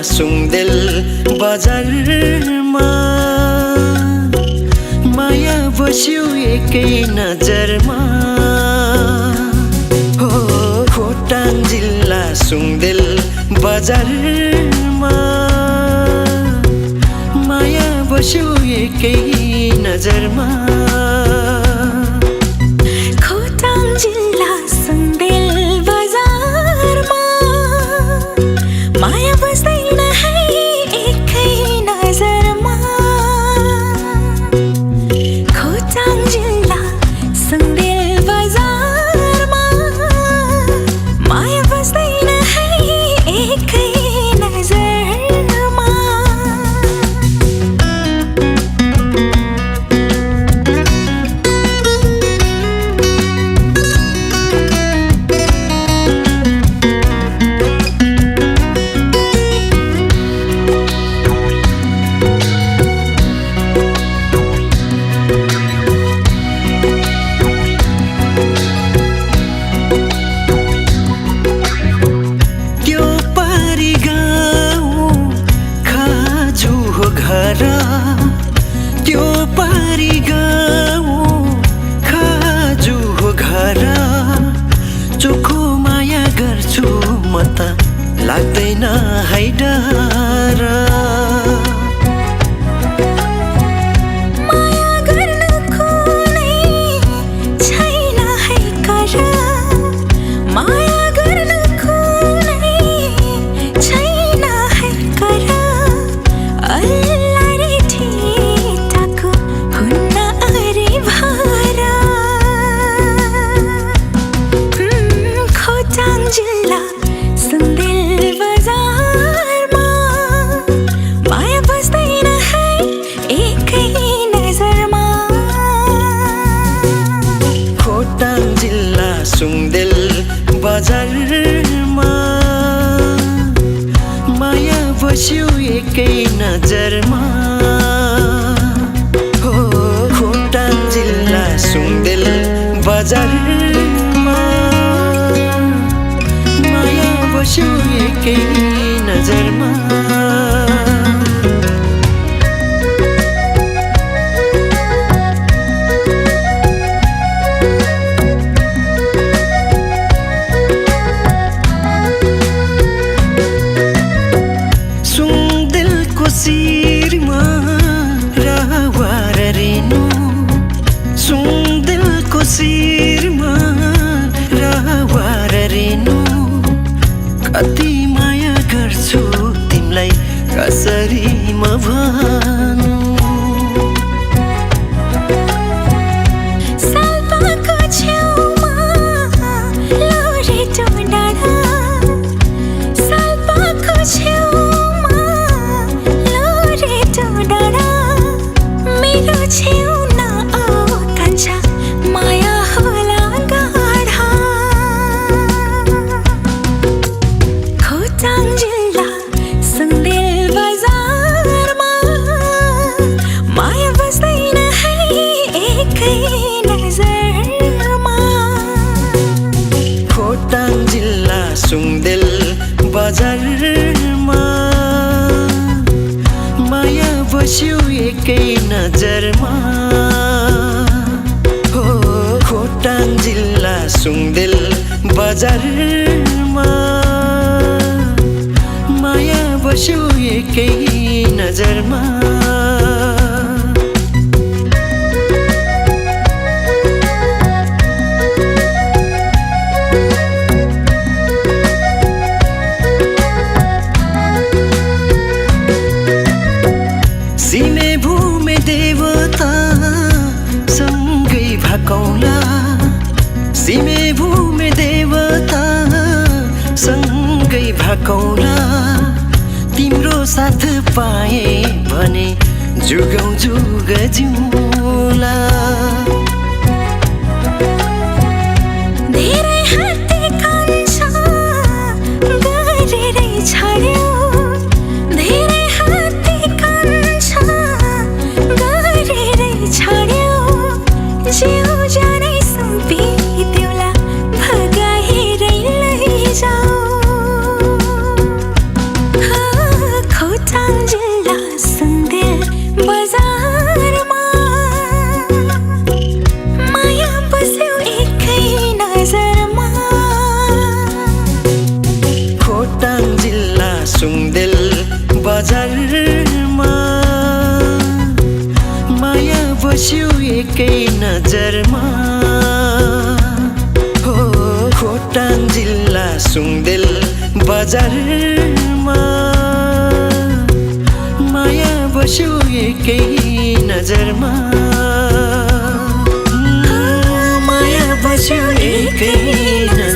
सुंगदेल बजारमा माया बस्यो एकै नजरमा हो खोटाङ जिल्ला सुंगदेल बजारमा माया बस्यो एकै नजरमा खोटाङ जिल्ला सुंगदेल बजारमा माया बस्दैन है एकै नजरमा खोटाङ जिल्ला सुंगदेल बजारमा माया बस्दैन है एकै नजरमा त्यो पारी गाउँ खाजु हो घर चोखो माया गर्छु म त लाग्दैन है डर माया गर्न कुनै छैन है कर माया गर्न कुनै छैन है कर जिल्ला सुंगदेल बजारमा माया बस्दैन है एकै नजरमा खोटाङ जिल्ला सुंगदेल बजारमा माया बस्यो एकै नजरमा हो खोटाङ जिल्ला सुंगदेल बजारमा माया बस्यो एकै नजरमा सुंगदेलको शिरमा रावार रेनु सुंगदेलको शिरमा रावार रेनु कति माया गर्छु तिमीलाई कसरी म भनु सालपाको छेउमा लोरेटो डाँडा सालपाको छेउमा लोरेटो डाँडा मेरो छेउ नआऊ कान्छा माया होला गाढा खोटाङ जिल्ला सुंगदेल बजारमा माया बस्दैन है एकै नजरमा खोटाङ जिल्ला सुंगदेल बजारमा माया बस्यो एकै नजरमा हो खोटाङ जिल्ला सुंगदेल बजारमा माया बस्यो एकै नजरमा सिमे भूमे देवता सँगै भकौला सिमे भूमे देवता सँगै भकौला तिम्रो साथ पाए भने जुगौँ जुग जिउला धेरै हाते कान्छा गरेरै छाड्यो धेरै हाते कान्छा गरेरै छाड्यो जिउ जानै सुम्पिदेऊला भगाएरै लैजाऊ सुङदेल बजारमा माया बस्यो एकै नजरमा माया बस्यो एकै नजरमा